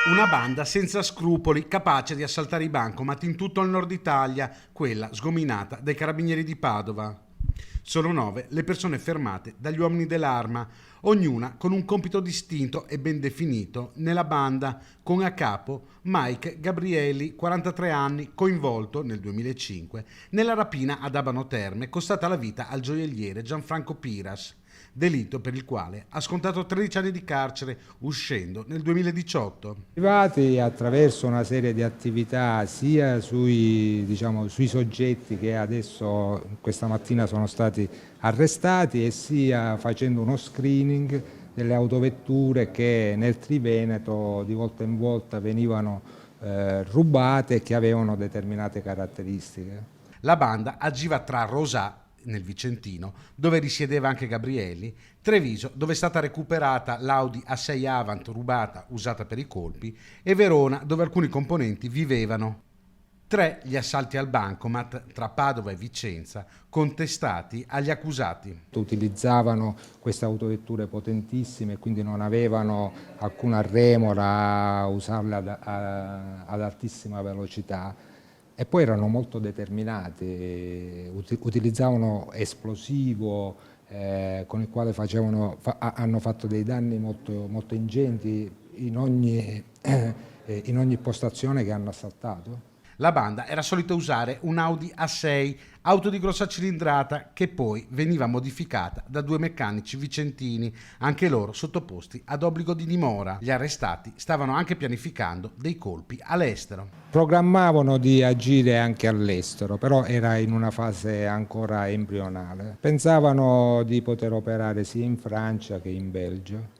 Una banda senza scrupoli, capace di assaltare i bancomat in tutto il nord Italia, quella sgominata dai carabinieri di Padova. Sono 9 le persone fermate dagli uomini dell'arma, ognuna con un compito distinto e ben definito nella banda, con a capo Mike Gabrieli, 43 anni, coinvolto nel 2005 nella rapina ad Abano Terme, costata la vita al gioielliere Gianfranco Piras, delitto per il quale ha scontato 13 anni di carcere uscendo nel 2018. Privati attraverso una serie di attività sia sui soggetti che adesso questa mattina sono stati arrestati e sia facendo uno screening delle autovetture che nel Triveneto di volta in volta venivano rubate e che avevano determinate caratteristiche. La banda agiva tra Rosà, nel Vicentino, dove risiedeva anche Gabrielli, Treviso, dove è stata recuperata l'Audi A6 Avant rubata usata per i colpi, e Verona, dove alcuni componenti vivevano. 3 gli assalti al bancomat tra Padova e Vicenza, contestati agli accusati. Utilizzavano queste autovetture potentissime e quindi non avevano alcuna remora a usarle ad altissima velocità e poi erano molto determinati, utilizzavano esplosivo con il quale hanno fatto dei danni molto ingenti in ogni postazione che hanno assaltato. La banda era solita usare un Audi A6, auto di grossa cilindrata, che poi veniva modificata da 2 meccanici vicentini, anche loro sottoposti ad obbligo di dimora. Gli arrestati stavano anche pianificando dei colpi all'estero. Programmavano di agire anche all'estero, però era in una fase ancora embrionale. Pensavano di poter operare sia in Francia che in Belgio.